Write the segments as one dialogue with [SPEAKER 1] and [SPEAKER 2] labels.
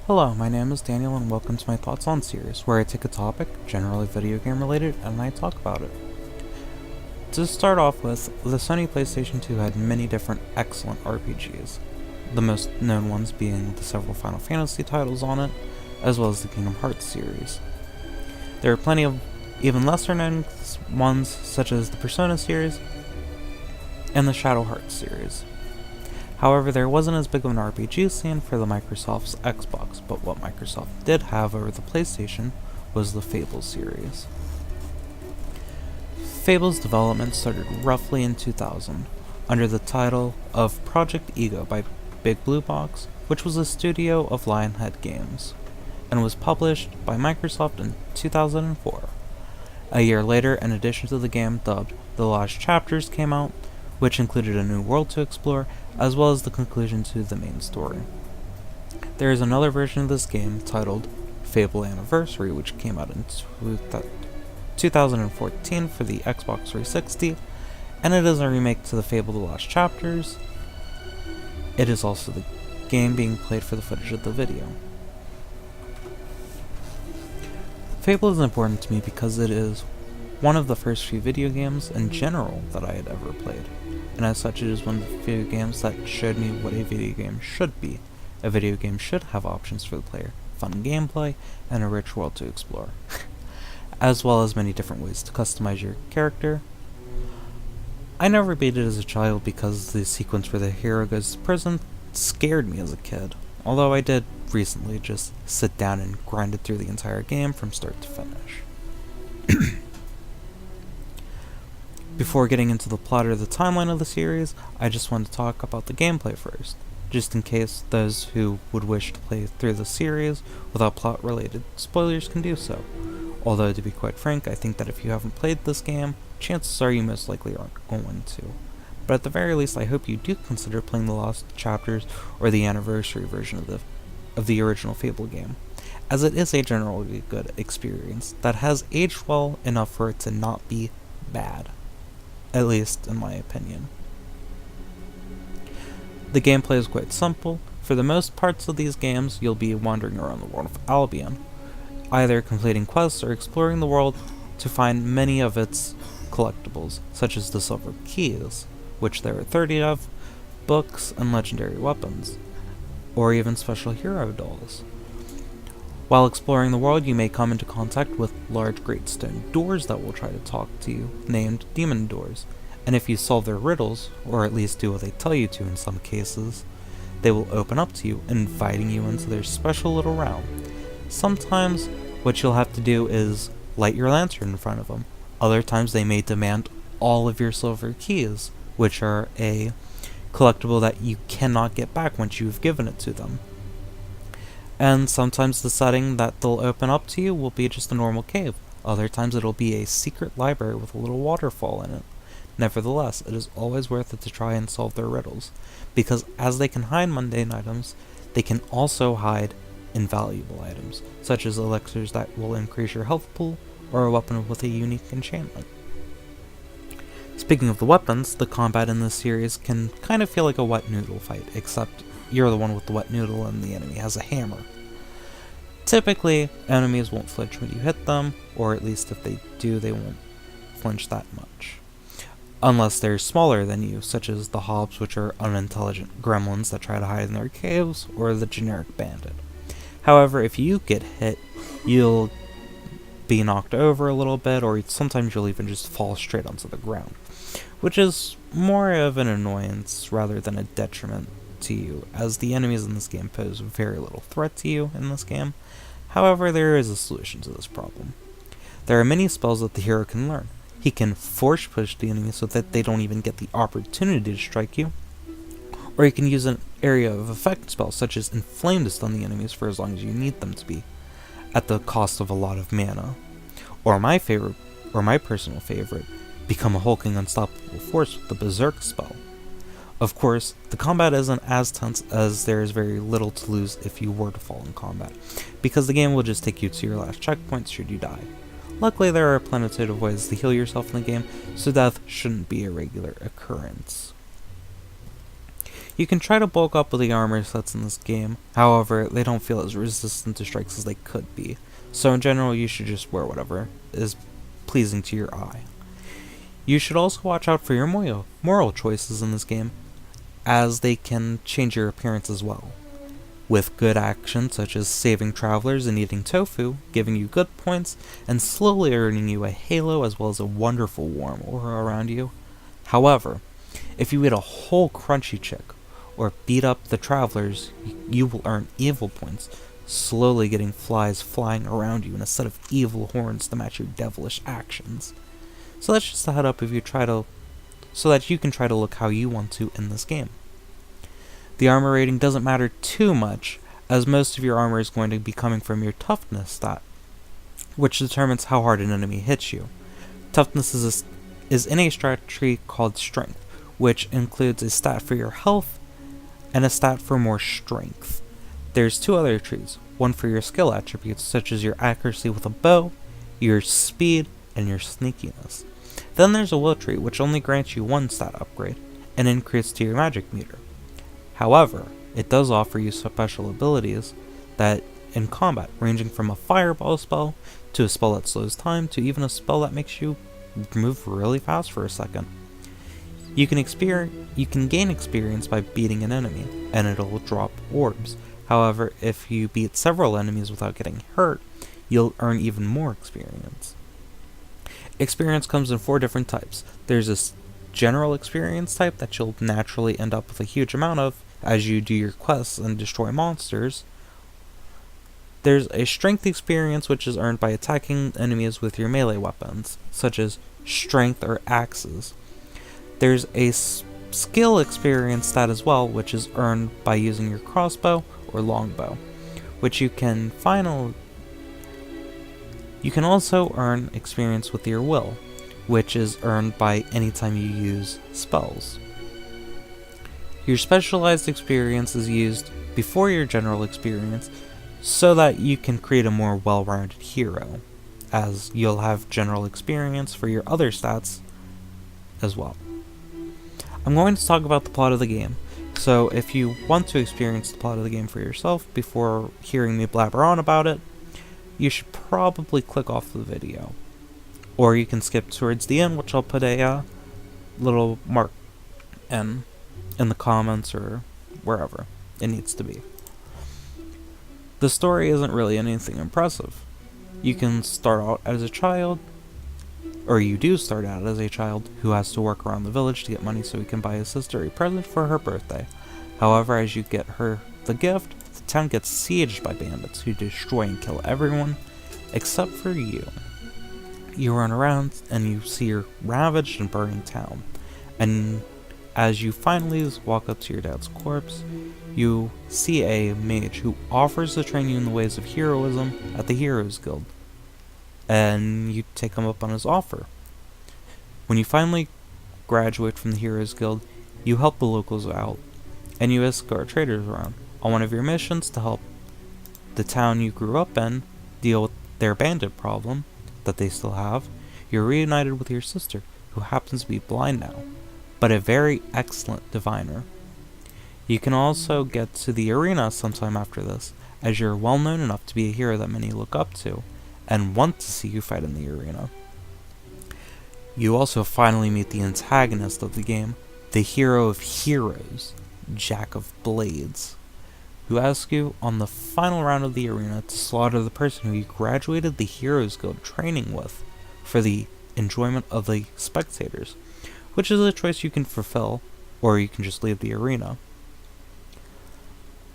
[SPEAKER 1] Hello, my name is Daniel and welcome to my Thoughts On series, where I take a topic, generally video game related, and I talk about it. To start off with, the Sony PlayStation 2 had many different excellent RPGs, the most known ones being the several Final Fantasy titles on it, as well as the Kingdom Hearts series. There are plenty of even lesser known ones, such as the Persona series and the Shadow Hearts series. However, there wasn't as big of an RPG scene for the Microsoft's Xbox, but what Microsoft did have over the PlayStation was the Fable series. Fable's development started roughly in 2000, under the title of Project Ego by Big Blue Box, which was a studio of Lionhead Games, and was published by Microsoft in 2004. A year later, an addition to the game dubbed The Lost Chapters came out, which included a new world to explore, as well as the conclusion to the main story. There is another version of this game titled Fable Anniversary, which came out in 2014 for the Xbox 360, and it is a remake to the Fable The Lost Chapters. It is also the game being played for the footage of the video. Fable is important to me because it is one of the first few video games in general that I had ever played, and as such it is one of the few games that showed me what a video game should be. A video game should have options for the player, fun gameplay, and a rich world to explore, as well as many different ways to customize your character. I never beat it as a child because the sequence where the hero goes to prison scared me as a kid, although I did recently just sit down and grind it through the entire game from start to finish. Before getting into the plot or the timeline of the series, I just want to talk about the gameplay first, just in case those who would wish to play through the series without plot-related spoilers can do so. Although, to be quite frank, I think that if you haven't played this game, chances are you most likely aren't going to. But at the very least, I hope you do consider playing the Lost Chapters or the Anniversary version of the original Fable game, as it is a generally good experience that has aged well enough for it to not be bad. At least, in my opinion. The gameplay is quite simple. For the most parts of these games, you'll be wandering around the world of Albion, either completing quests or exploring the world to find many of its collectibles, such as the silver keys, which there are 30 of, books, and legendary weapons, or even special hero dolls. While exploring the world, you may come into contact with large great stone doors that will try to talk to you, named demon doors, and if you solve their riddles, or at least do what they tell you to in some cases, they will open up to you, inviting you into their special little realm. Sometimes, what you'll have to do is light your lantern in front of them. Other times they may demand all of your silver keys, which are a collectible that you cannot get back once you've given it to them. And sometimes the setting that they'll open up to you will be just a normal cave. Other times it'll be a secret library with a little waterfall in it. Nevertheless, it is always worth it to try and solve their riddles, because as they can hide mundane items, they can also hide invaluable items, such as elixirs that will increase your health pool, or a weapon with a unique enchantment. Speaking of the weapons, the combat in this series can kind of feel like a wet noodle fight, except you're the one with the wet noodle and the enemy has a hammer. Typically, enemies won't flinch when you hit them, or at least if they do, they won't flinch that much. Unless they're smaller than you, such as the hobs, which are unintelligent gremlins that try to hide in their caves, or the generic bandit. However, if you get hit, you'll be knocked over a little bit, or sometimes you'll even just fall straight onto the ground, which is more of an annoyance rather than a detriment to you, as the enemies in this game pose very little threat to you in this game. However, there is a solution to this problem. There are many spells that the hero can learn. He can force push the enemy so that they don't even get the opportunity to strike you, or he can use an area of effect spell such as Inflame to stun the enemies for as long as you need them to be, at the cost of a lot of mana. Or my personal favorite, become a hulking unstoppable force with the Berserk spell. Of course, the combat isn't as tense, as there is very little to lose if you were to fall in combat, because the game will just take you to your last checkpoint should you die. Luckily, there are plenty of ways to heal yourself in the game, so death shouldn't be a regular occurrence. You can try to bulk up with the armor sets in this game, however, they don't feel as resistant to strikes as they could be, so in general you should just wear whatever is pleasing to your eye. You should also watch out for your moral choices in this game, as they can change your appearance as well. With good actions such as saving travelers and eating tofu, giving you good points, and slowly earning you a halo as well as a wonderful warm aura around you. However, if you eat a whole crunchy chick, or beat up the travelers, you will earn evil points, slowly getting flies flying around you in a set of evil horns to match your devilish actions. So that's just a head up if you try to, so that you can try to look how you want to in this game. The armor rating doesn't matter too much, as most of your armor is going to be coming from your toughness stat, which determines how hard an enemy hits you. Toughness is in a stat tree called strength, which includes a stat for your health and a stat for more strength. There's two other trees, one for your skill attributes such as your accuracy with a bow, your speed, and your sneakiness. Then there's a will tree, which only grants you one stat upgrade, an increase to your magic meter. However, it does offer you special abilities that in combat, ranging from a fireball spell, to a spell that slows time, to even a spell that makes you move really fast for a second. You can gain experience by beating an enemy, and it'll drop orbs. However, if you beat several enemies without getting hurt, you'll earn even more experience. Experience comes in 4 different types. There's a general experience type that you'll naturally end up with a huge amount of as you do your quests and destroy monsters. There's a strength experience, which is earned by attacking enemies with your melee weapons, such as strength or axes. There's a skill experience stat as well, which is earned by using your crossbow or longbow, which you can also earn experience with your will, which is earned by any time you use spells. Your specialized experience is used before your general experience so that you can create a more well-rounded hero, as you'll have general experience for your other stats as well. I'm going to talk about the plot of the game, so if you want to experience the plot of the game for yourself before hearing me blabber on about it, you should probably click off the video. Or you can skip towards the end, which I'll put a little mark in the comments or wherever it needs to be. The story isn't really anything impressive. You can start out as a child, or you do start out as a child who has to work around the village to get money so he can buy his sister a present for her birthday. However, as you get her the gift, the town gets sieged by bandits who destroy and kill everyone except for you. You run around and you see your ravaged and burning town, and as you finally walk up to your dad's corpse, you see a mage who offers to train you in the ways of heroism at the Heroes Guild, and you take him up on his offer. When you finally graduate from the Heroes Guild, you help the locals out, and you escort traders around on one of your missions to help the town you grew up in deal with their bandit problem that they still have. You're reunited with your sister, who happens to be blind now, but a very excellent diviner. You can also get to the arena sometime after this, as you're well known enough to be a hero that many look up to, and want to see you fight in the arena. You also finally meet the antagonist of the game, the hero of heroes, Jack of Blades, who asks you on the final round of the arena to slaughter the person who you graduated the Heroes Guild training with for the enjoyment of the spectators, which is a choice you can fulfill, or you can just leave the arena.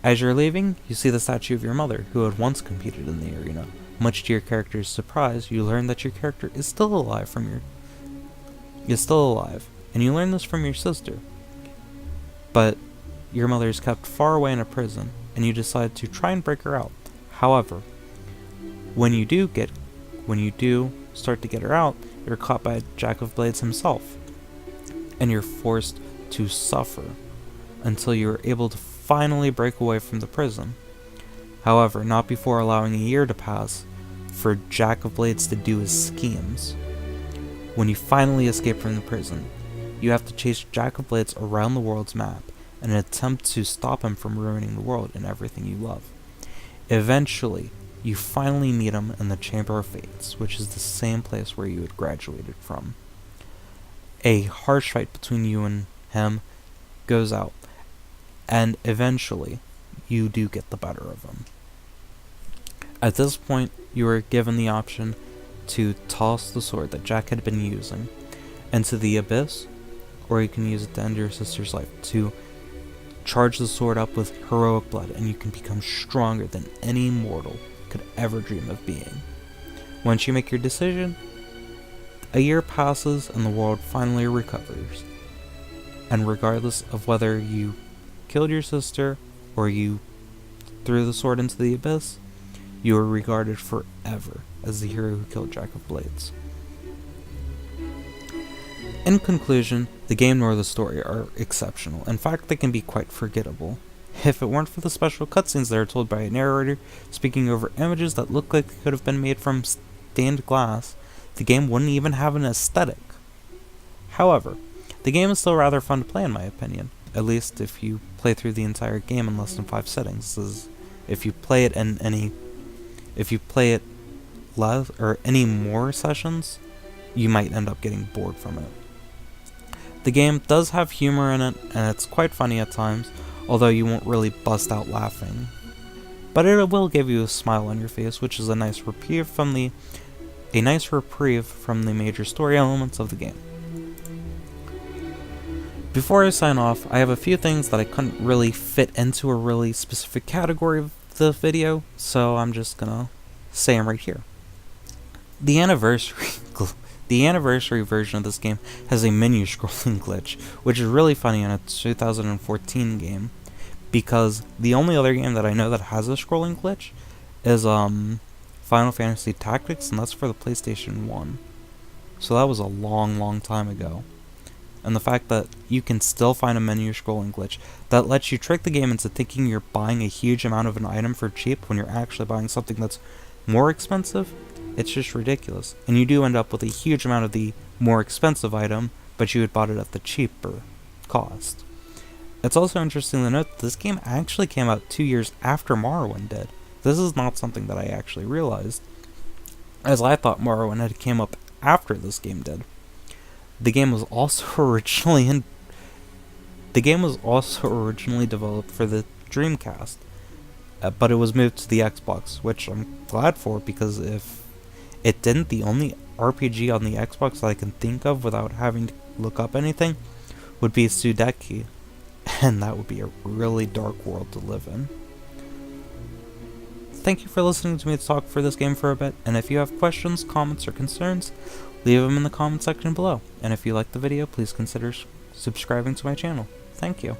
[SPEAKER 1] As you're leaving, you see the statue of your mother, who had once competed in the arena. Much to your character's surprise, you learn that your character is still alive, and you learn this from your sister. But your mother is kept far away in a prison, and you decide to try and break her out. However, when you do start to get her out, you're caught by Jack of Blades himself, and you're forced to suffer until you're able to finally break away from the prison. However, not before allowing a year to pass for Jack of Blades to do his schemes. When you finally escape from the prison, you have to chase Jack of Blades around the world's map, in an attempt to stop him from ruining the world and everything you love. Eventually, you finally meet him in the Chamber of Fates, which is the same place where you had graduated from. A harsh fight between you and him goes out, and eventually, you do get the better of him. At this point, you are given the option to toss the sword that Jack had been using into the abyss, or you can use it to end your sister's life, to charge the sword up with heroic blood, and you can become stronger than any mortal could ever dream of being. Once you make your decision, a year passes and the world finally recovers. And regardless of whether you killed your sister or you threw the sword into the abyss, you are regarded forever as the hero who killed Jack of Blades. In conclusion, the game nor the story are exceptional. In fact, they can be quite forgettable. If it weren't for the special cutscenes that are told by a narrator speaking over images that look like they could have been made from stained glass, the game wouldn't even have an aesthetic. However, the game is still rather fun to play in my opinion, at least if you play through the entire game in less than 5 settings. If you play it less or any more sessions, you might end up getting bored from it. The game does have humor in it, and it's quite funny at times, although you won't really bust out laughing. But it will give you a smile on your face, which is a nice reprieve from the major story elements of the game. Before I sign off, I have a few things that I couldn't really fit into a really specific category of the video, so I'm just gonna say them right here. The anniversary version of this game has a menu scrolling glitch, which is really funny in a 2014 game, because the only other game that I know that has a scrolling glitch is Final Fantasy Tactics, and that's for the PlayStation 1. So that was a long time ago. And the fact that you can still find a menu scrolling glitch that lets you trick the game into thinking you're buying a huge amount of an item for cheap when you're actually buying something that's more expensive, it's just ridiculous. And you do end up with a huge amount of the more expensive item, but you had bought it at the cheaper cost. It's also interesting to note that this game actually came out 2 years after Morrowind did. This is not something that I actually realized, as I thought Morrowind had came up after this game did. The game was also originally developed for the Dreamcast, but it was moved to the Xbox, which I'm glad for, because if it didn't, the only RPG on the Xbox that I can think of without having to look up anything would be Sudeki, and that would be a really dark world to live in. Thank you for listening to me talk for this game for a bit, and if you have questions, comments, or concerns, leave them in the comment section below. And if you liked the video, please consider subscribing to my channel. Thank you.